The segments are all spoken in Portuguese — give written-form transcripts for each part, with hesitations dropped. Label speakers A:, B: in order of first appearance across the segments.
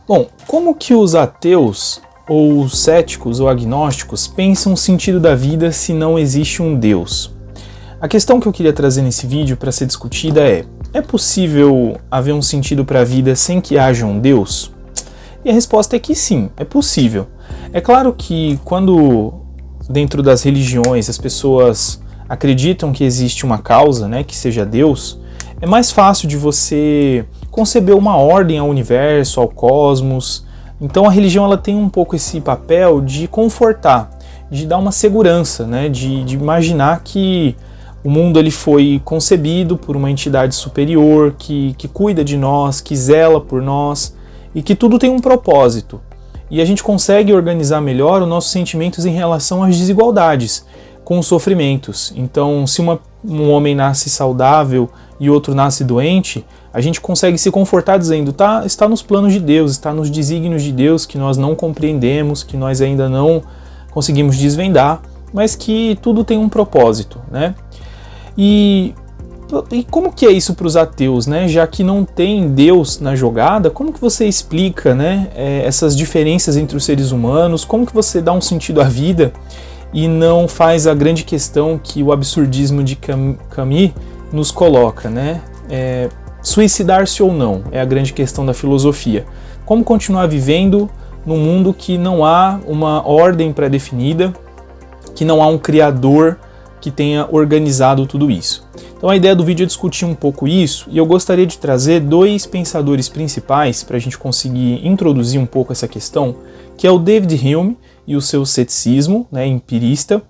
A: Bom, como que os ateus, ou os céticos ou agnósticos pensam o sentido da vida se não existe um Deus? A questão que eu queria trazer nesse vídeo para ser discutida é possível haver um sentido para a vida sem que haja um Deus? E a resposta é que sim, é possível. É claro que quando dentro das religiões as pessoas acreditam que existe uma causa, né, que seja Deus, é mais fácil de você conceber uma ordem ao universo, ao cosmos. Então a religião ela tem um pouco esse papel de confortar, de dar uma segurança, né, de imaginar que o mundo ele foi concebido por uma entidade superior que cuida de nós, que zela por nós e que tudo tem um propósito. E a gente consegue organizar melhor os nossos sentimentos em relação às desigualdades, com os sofrimentos. Então, se um homem nasce saudável e outro nasce doente, a gente consegue se confortar dizendo, está nos planos de Deus, está nos desígnios de Deus que nós não compreendemos, que nós ainda não conseguimos desvendar, mas que tudo tem um propósito, né? E como que é isso para os ateus, né? Já que não tem Deus na jogada, como que você explica, né, essas diferenças entre os seres humanos? Como que você dá um sentido à vida e não faz a grande questão que o absurdismo de Camus nos coloca, né? Suicidar-se ou não é a grande questão da filosofia. Como continuar vivendo num mundo que não há uma ordem pré-definida, que não há um criador que tenha organizado tudo isso. Então a ideia do vídeo é discutir um pouco isso, e eu gostaria de trazer dois pensadores principais para a gente conseguir introduzir um pouco essa questão, que é o David Hume e o seu ceticismo, né, empirista,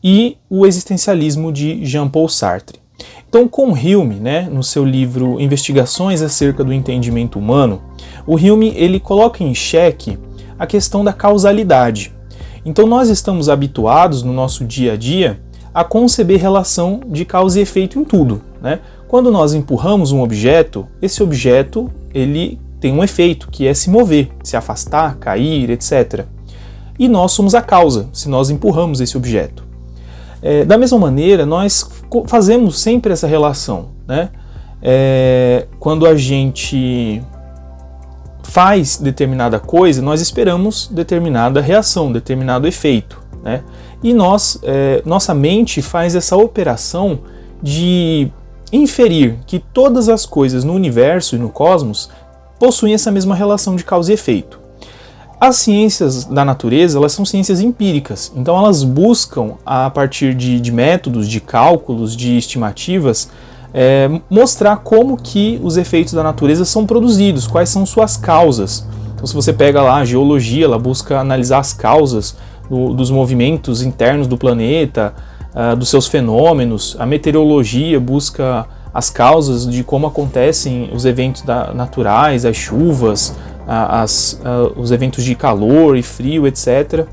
A: e o existencialismo de Jean-Paul Sartre. Então, com Hume, né, no seu livro Investigações acerca do entendimento humano, o Hume ele coloca em xeque a questão da causalidade. Então, nós estamos habituados no nosso dia a dia a conceber relação de causa e efeito em tudo, né? Quando nós empurramos um objeto, esse objeto ele tem um efeito, que é se mover, se afastar, cair, etc. E nós somos a causa, se nós empurramos esse objeto. Da mesma maneira, nós fazemos sempre essa relação, né? Quando a gente faz determinada coisa, nós esperamos determinada reação, determinado efeito, né? E nossa mente faz essa operação de inferir que todas as coisas no universo e no cosmos possuem essa mesma relação de causa e efeito. As ciências da natureza, elas são ciências empíricas, então elas buscam, a partir de métodos, de cálculos, de estimativas, mostrar como que os efeitos da natureza são produzidos, quais são suas causas. Então se você pega lá a geologia, ela busca analisar as causas dos movimentos internos do planeta, dos seus fenômenos. A meteorologia busca as causas de como acontecem os eventos naturais, as chuvas, os eventos de calor e frio, etc.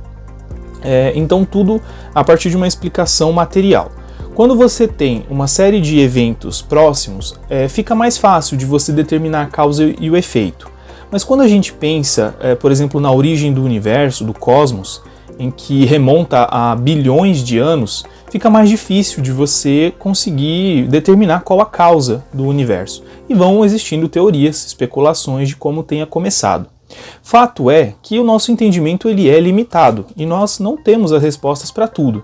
A: Então tudo a partir de uma explicação material. Quando você tem uma série de eventos próximos, fica mais fácil de você determinar a causa e o efeito. Mas quando a gente pensa, por exemplo, na origem do universo, do cosmos, em que remonta a bilhões de anos, fica mais difícil de você conseguir determinar qual a causa do universo. E vão existindo teorias, especulações de como tenha começado. Fato é que o nosso entendimento ele é limitado e nós não temos as respostas para tudo.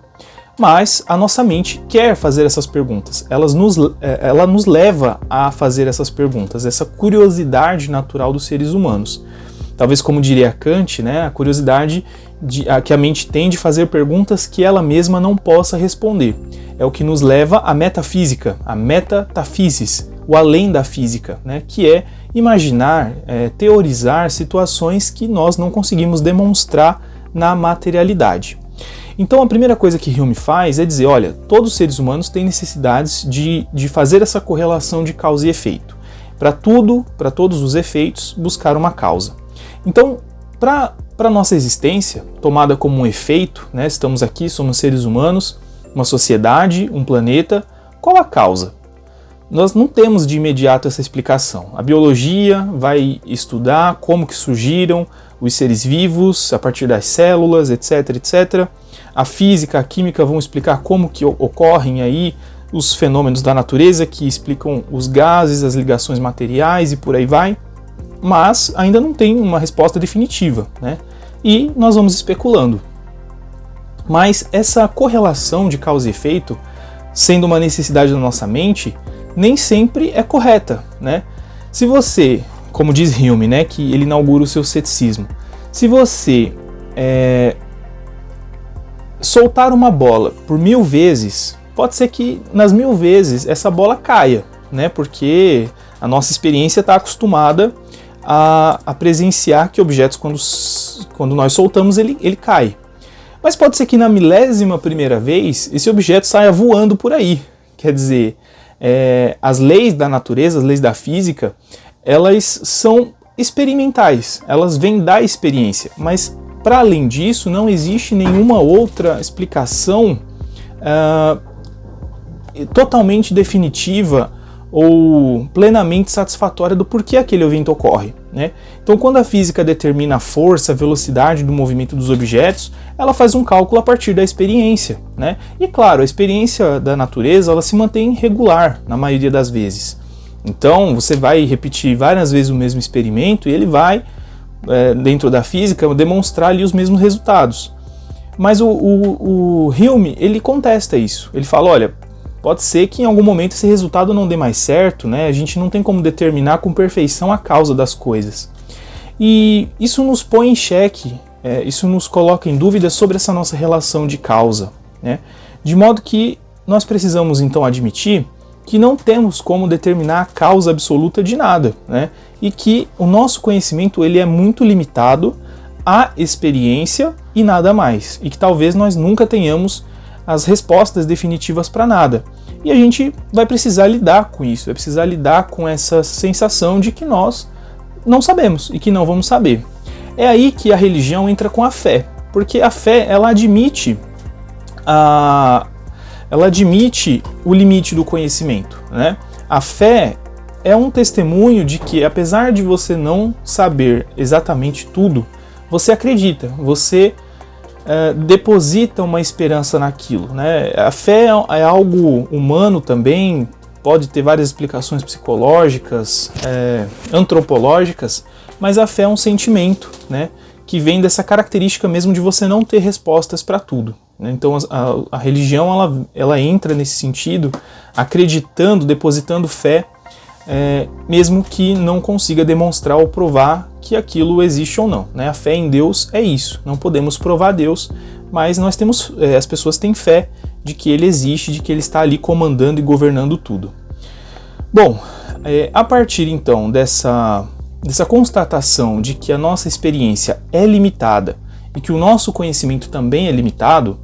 A: Mas a nossa mente quer fazer essas perguntas, ela nos leva a fazer essas perguntas, essa curiosidade natural dos seres humanos. Talvez, como diria Kant, né, a curiosidade que a mente tem de fazer perguntas que ela mesma não possa responder. É o que nos leva à metafísica, à metatafisis, o além da física, né, que é imaginar, teorizar situações que nós não conseguimos demonstrar na materialidade. Então a primeira coisa que Hume faz é dizer, olha, todos os seres humanos têm necessidades de fazer essa correlação de causa e efeito. Para tudo, para todos os efeitos, buscar uma causa. Então, para a nossa existência, tomada como um efeito, né, estamos aqui, somos seres humanos, uma sociedade, um planeta, qual a causa? Nós não temos de imediato essa explicação. A biologia vai estudar como que surgiram os seres vivos a partir das células, etc, etc. A física, a química vão explicar como que ocorrem aí os fenômenos da natureza que explicam os gases, as ligações materiais e por aí vai. mas ainda não tem uma resposta definitiva, né? E nós vamos especulando. Mas essa correlação de causa e efeito, sendo uma necessidade da nossa mente, nem sempre é correta, né? Se você, como diz Hume, né, que ele inaugura o seu ceticismo, se você soltar uma bola por 1000 vezes, pode ser que nas 1000 vezes essa bola caia, né? Porque a nossa experiência está acostumada a presenciar que objetos, quando nós soltamos, ele cai. Mas pode ser que na 1000ª vez esse objeto saia voando por aí. Quer dizer, as leis da natureza, as leis da física, elas são experimentais, elas vêm da experiência, mas para além disso não existe nenhuma outra explicação totalmente definitiva ou plenamente satisfatória do porquê aquele evento ocorre, né? Então, quando a física determina a força, a velocidade do movimento dos objetos, ela faz um cálculo a partir da experiência, né? E claro, a experiência da natureza ela se mantém regular na maioria das vezes. Então, você vai repetir várias vezes o mesmo experimento e ele vai, dentro da física, demonstrar ali os mesmos resultados. Mas o Hume, ele contesta isso. Ele fala, olha, pode ser que em algum momento esse resultado não dê mais certo, né? A gente não tem como determinar com perfeição a causa das coisas. E isso nos põe em xeque, isso nos coloca em dúvida sobre essa nossa relação de causa, né? De modo que nós precisamos então admitir que não temos como determinar a causa absoluta de nada, né? E que o nosso conhecimento ele é muito limitado à experiência e nada mais. E que talvez nós nunca tenhamos as respostas definitivas para nada. E a gente vai precisar lidar com isso, vai precisar lidar com essa sensação de que nós não sabemos e que não vamos saber. É aí que a religião entra com a fé, porque a fé ela admite o limite do conhecimento, né? A fé é um testemunho de que, apesar de você não saber exatamente tudo, você acredita, você deposita uma esperança naquilo, né? A fé é algo humano também, pode ter várias explicações psicológicas, antropológicas, mas a fé é um sentimento, né? Que vem dessa característica mesmo de você não ter respostas para tudo. Então a religião ela entra nesse sentido, acreditando, depositando fé, mesmo que não consiga demonstrar ou provar que aquilo existe ou não, né? A fé em Deus é isso, não podemos provar Deus, mas nós temos, as pessoas têm fé de que Ele existe, de que Ele está ali comandando e governando tudo. Bom, a partir então dessa constatação de que a nossa experiência é limitada e que o nosso conhecimento também é limitado,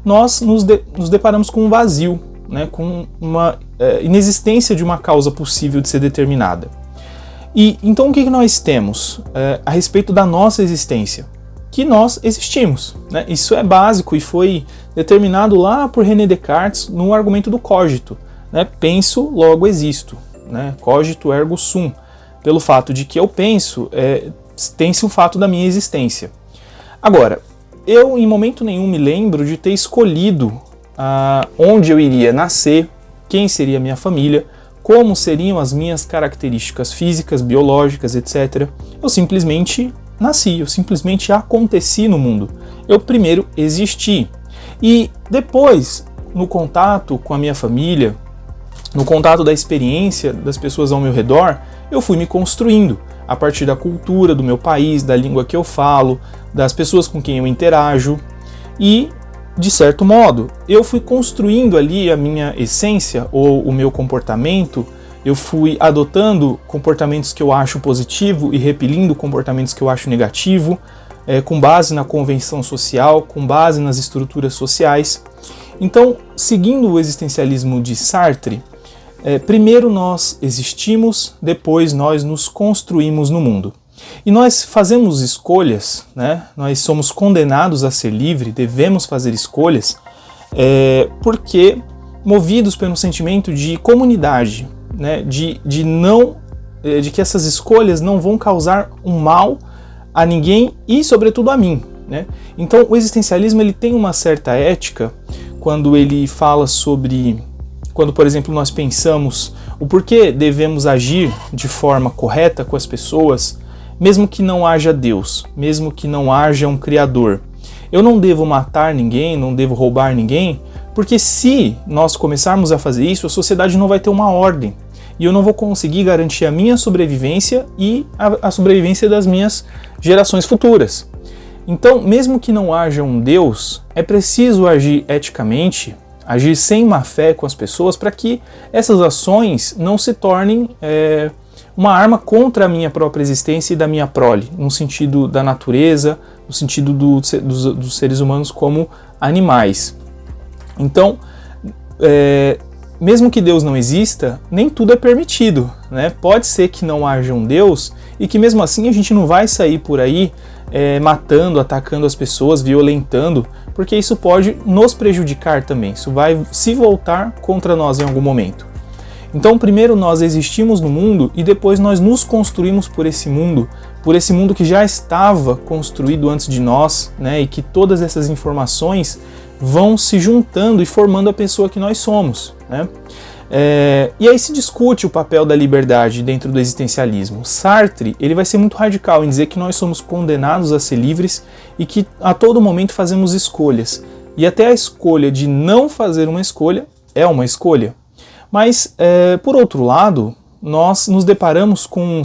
A: nós nos deparamos com um vazio, né? Com uma inexistência de uma causa possível de ser determinada. E então o que nós temos a respeito da nossa existência? Que nós existimos, né? Isso é básico e foi determinado lá por René Descartes no argumento do cogito, né? Penso, logo existo, né? Cogito ergo sum. Pelo fato de que eu penso, tem-se o fato da minha existência. Agora, eu em momento nenhum me lembro de ter escolhido onde eu iria nascer, quem seria a minha família, como seriam as minhas características físicas, biológicas, etc. Eu simplesmente nasci, eu simplesmente aconteci no mundo. Eu primeiro existi. E depois, no contato com a minha família, no contato da experiência das pessoas ao meu redor, eu fui me construindo a partir da cultura do meu país, da língua que eu falo, das pessoas com quem eu interajo e, de certo modo, eu fui construindo ali a minha essência ou o meu comportamento, eu fui adotando comportamentos que eu acho positivo e repelindo comportamentos que eu acho negativo, com base na convenção social, com base nas estruturas sociais. Então, seguindo o existencialismo de Sartre, primeiro nós existimos, depois nós nos construímos no mundo. E nós fazemos escolhas, né? Nós somos condenados a ser livre, devemos fazer escolhas, porque movidos pelo sentimento de comunidade, né? de que essas escolhas não vão causar um mal a ninguém e, sobretudo, a mim, né? Então, o existencialismo ele tem uma certa ética quando ele fala sobre... Quando, por exemplo, nós pensamos o porquê devemos agir de forma correta com as pessoas, mesmo que não haja Deus, mesmo que não haja um Criador. Eu não devo matar ninguém, não devo roubar ninguém, porque se nós começarmos a fazer isso, a sociedade não vai ter uma ordem. E eu não vou conseguir garantir a minha sobrevivência e a sobrevivência das minhas gerações futuras. Então, mesmo que não haja um Deus, é preciso agir eticamente, agir sem má fé com as pessoas, para que essas ações não se tornem uma arma contra a minha própria existência e da minha prole, no sentido da natureza, no sentido dos seres humanos como animais. Então, mesmo que Deus não exista, nem tudo é permitido, né? Pode ser que não haja um Deus e que mesmo assim a gente não vai sair por aí matando, atacando as pessoas, violentando, porque isso pode nos prejudicar também, isso vai se voltar contra nós em algum momento. Então, primeiro nós existimos no mundo e depois nós nos construímos por esse mundo que já estava construído antes de nós, né? E que todas essas informações vão se juntando e formando a pessoa que nós somos, né? E aí se discute o papel da liberdade dentro do existencialismo. Sartre, ele vai ser muito radical em dizer que nós somos condenados a ser livres e que a todo momento fazemos escolhas. E até a escolha de não fazer uma escolha é uma escolha. Mas, por outro lado, nós nos deparamos com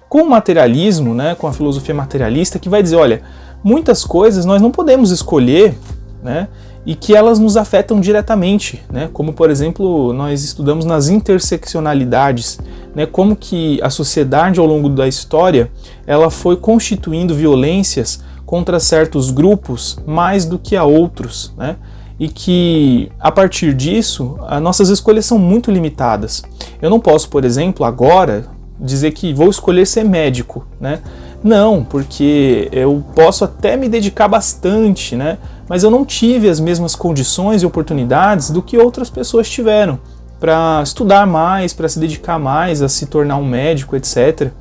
A: com o materialismo, né, com a filosofia materialista, que vai dizer, olha, muitas coisas nós não podemos escolher, né, e que elas nos afetam diretamente, né, como, por exemplo, nós estudamos nas interseccionalidades, né, como que a sociedade ao longo da história ela foi constituindo violências contra certos grupos mais do que a outros, né, e que, a partir disso, as nossas escolhas são muito limitadas. Eu não posso, por exemplo, agora dizer que vou escolher ser médico, né? Não, porque eu posso até me dedicar bastante, né? Mas eu não tive as mesmas condições e oportunidades do que outras pessoas tiveram para estudar mais, para se dedicar mais, a se tornar um médico, etc.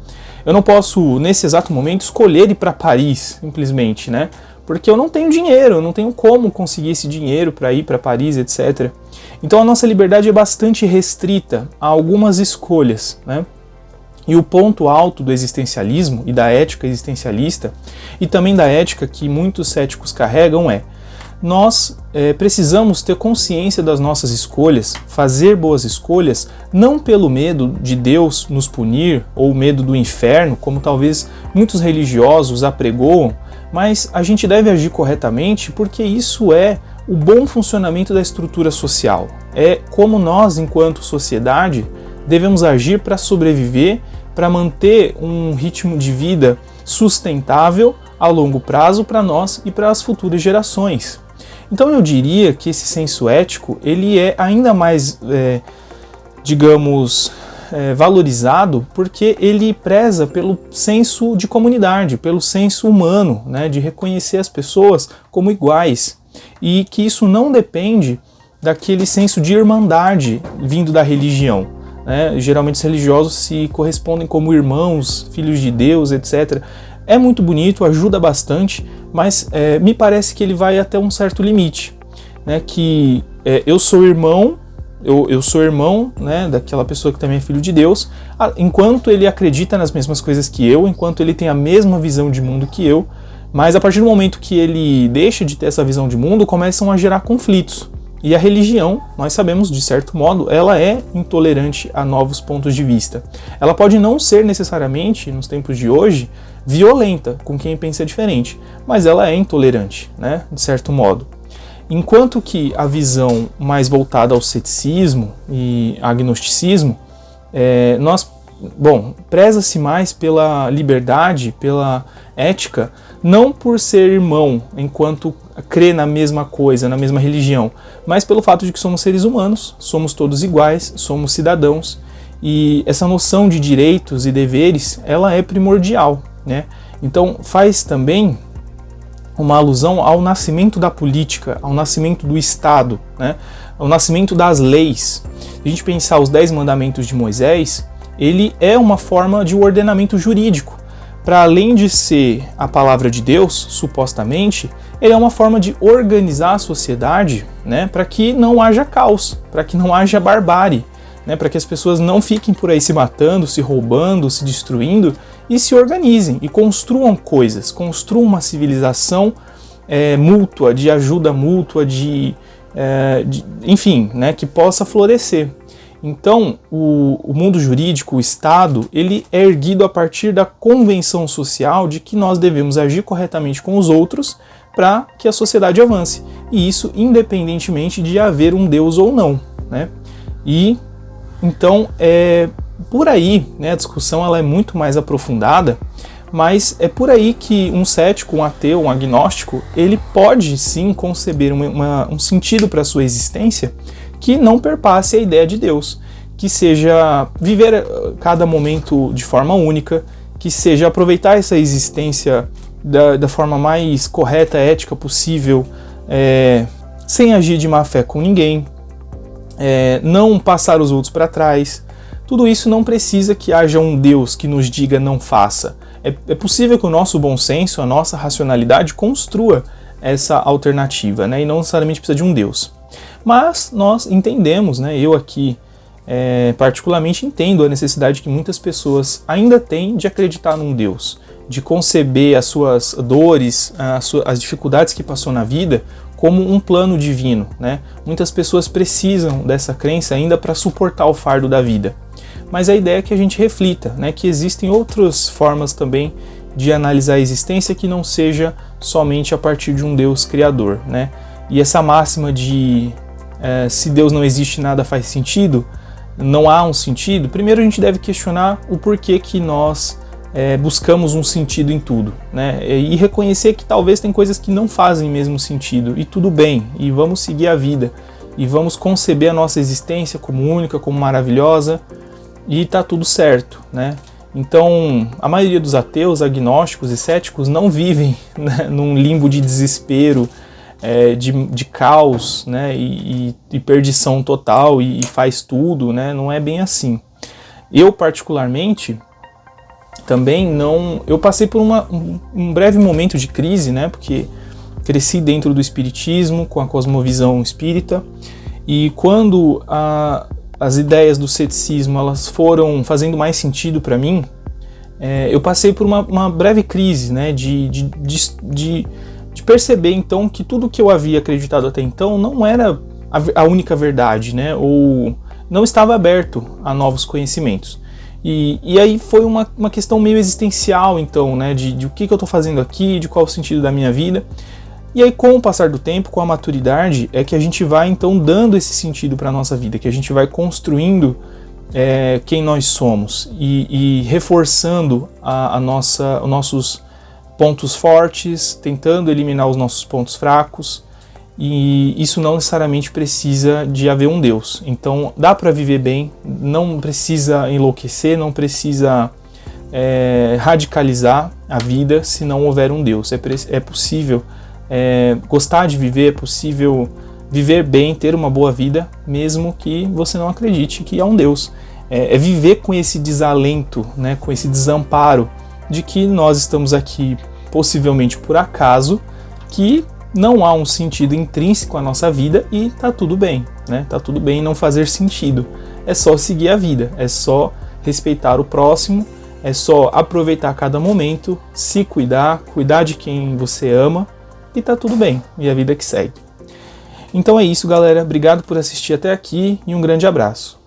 A: Eu não posso, nesse exato momento, escolher ir para Paris, simplesmente, né? Porque eu não tenho dinheiro, eu não tenho como conseguir esse dinheiro para ir para Paris, etc. Então a nossa liberdade é bastante restrita a algumas escolhas, né? E o ponto alto do existencialismo e da ética existencialista, e também da ética que muitos céticos carregam, nós precisamos ter consciência das nossas escolhas, fazer boas escolhas, não pelo medo de Deus nos punir, ou medo do inferno, como talvez muitos religiosos apregoam, mas a gente deve agir corretamente porque isso é o bom funcionamento da estrutura social. É como nós, enquanto sociedade, devemos agir para sobreviver, para manter um ritmo de vida sustentável a longo prazo para nós e para as futuras gerações. Então eu diria que esse senso ético ele é ainda mais, valorizado porque ele preza pelo senso de comunidade, pelo senso humano, né, de reconhecer as pessoas como iguais e que isso não depende daquele senso de irmandade vindo da religião. Geralmente os religiosos se correspondem como irmãos, filhos de Deus, etc. É muito bonito, ajuda bastante, mas me parece que ele vai até um certo limite, né? Que eu sou irmão, eu sou irmão, né, daquela pessoa que também é filho de Deus, enquanto ele acredita nas mesmas coisas que eu, enquanto ele tem a mesma visão de mundo que eu, mas a partir do momento que ele deixa de ter essa visão de mundo, começam a gerar conflitos. E a religião, nós sabemos, de certo modo, ela é intolerante a novos pontos de vista. Ela pode não ser necessariamente, nos tempos de hoje, violenta com quem pensa diferente, mas ela é intolerante, né, de certo modo. Enquanto que a visão mais voltada ao ceticismo e agnosticismo, preza-se mais pela liberdade, pela ética, não por ser irmão, enquanto crê na mesma coisa, na mesma religião, mas pelo fato de que somos seres humanos, somos todos iguais, somos cidadãos, e essa noção de direitos e deveres, ela é primordial, né? Então faz também uma alusão ao nascimento da política, ao nascimento do Estado, né? Ao nascimento das leis. Se a gente pensar os 10 mandamentos de Moisés, ele é uma forma de ordenamento jurídico. Para além de ser a palavra de Deus, supostamente, ele é uma forma de organizar a sociedade, né, para que não haja caos, para que não haja barbárie, né, para que as pessoas não fiquem por aí se matando, se roubando, se destruindo, e se organizem e construam coisas, construam uma civilização mútua, de ajuda mútua, enfim, né, que possa florescer. Então, o mundo jurídico, o Estado, ele é erguido a partir da convenção social de que nós devemos agir corretamente com os outros para que a sociedade avance. E isso independentemente de haver um Deus ou não, né? E então, por aí, né, a discussão ela é muito mais aprofundada, mas é por aí que um cético, um ateu, um agnóstico, ele pode sim conceber um sentido para a sua existência que não perpasse a ideia de Deus, que seja viver cada momento de forma única, que seja aproveitar essa existência da forma mais correta, ética possível, sem agir de má fé com ninguém, não passar os outros para trás. Tudo isso não precisa que haja um Deus que nos diga não faça. É possível que o nosso bom senso, a nossa racionalidade construa essa alternativa, né? E não necessariamente precisa de um Deus. Mas nós entendemos, né? Eu aqui particularmente entendo a necessidade que muitas pessoas ainda têm de acreditar num Deus, de conceber as suas dores, as dificuldades que passou na vida como um plano divino, né? Muitas pessoas precisam dessa crença ainda para suportar o fardo da vida. Mas a ideia é que a gente reflita, né, que existem outras formas também de analisar a existência que não seja somente a partir de um Deus criador, né? E essa máxima de se Deus não existe, nada faz sentido, não há um sentido, primeiro a gente deve questionar o porquê que nós buscamos um sentido em tudo, né? E reconhecer que talvez tem coisas que não fazem mesmo sentido, e tudo bem, e vamos seguir a vida, e vamos conceber a nossa existência como única, como maravilhosa, e tá tudo certo, né? Então, a maioria dos ateus, agnósticos e céticos não vivem, né, num limbo de desespero, de caos, né, e perdição total, e faz tudo, né? Não é bem assim. Eu, particularmente, também não... Eu passei por um breve momento de crise, né? Porque cresci dentro do espiritismo, com a cosmovisão espírita, e quando as ideias do ceticismo elas foram fazendo mais sentido para mim, eu passei por uma breve crise, né, de perceber então que tudo que eu havia acreditado até então não era a única verdade, né, ou não estava aberto a novos conhecimentos. E aí foi uma questão meio existencial, então, né, de o que eu estou fazendo aqui, de qual o sentido da minha vida. E aí, com o passar do tempo, com a maturidade, é que a gente vai, então, dando esse sentido para a nossa vida, que a gente vai construindo quem nós somos e reforçando os nossos pontos fortes, tentando eliminar os nossos pontos fracos, e isso não necessariamente precisa de haver um Deus. Então, dá para viver bem, não precisa enlouquecer, não precisa radicalizar a vida se não houver um Deus. É possível gostar de viver, é possível viver bem, ter uma boa vida, mesmo que você não acredite que há um Deus. É viver com esse desalento, né, com esse desamparo de que nós estamos aqui possivelmente por acaso, que não há um sentido intrínseco à nossa vida e tá tudo bem, né? Tá tudo bem não fazer sentido. É só seguir a vida, é só respeitar o próximo, é só aproveitar cada momento, se cuidar de quem você ama, e tá tudo bem, e a vida que segue. Então é isso, galera. Obrigado por assistir até aqui e um grande abraço.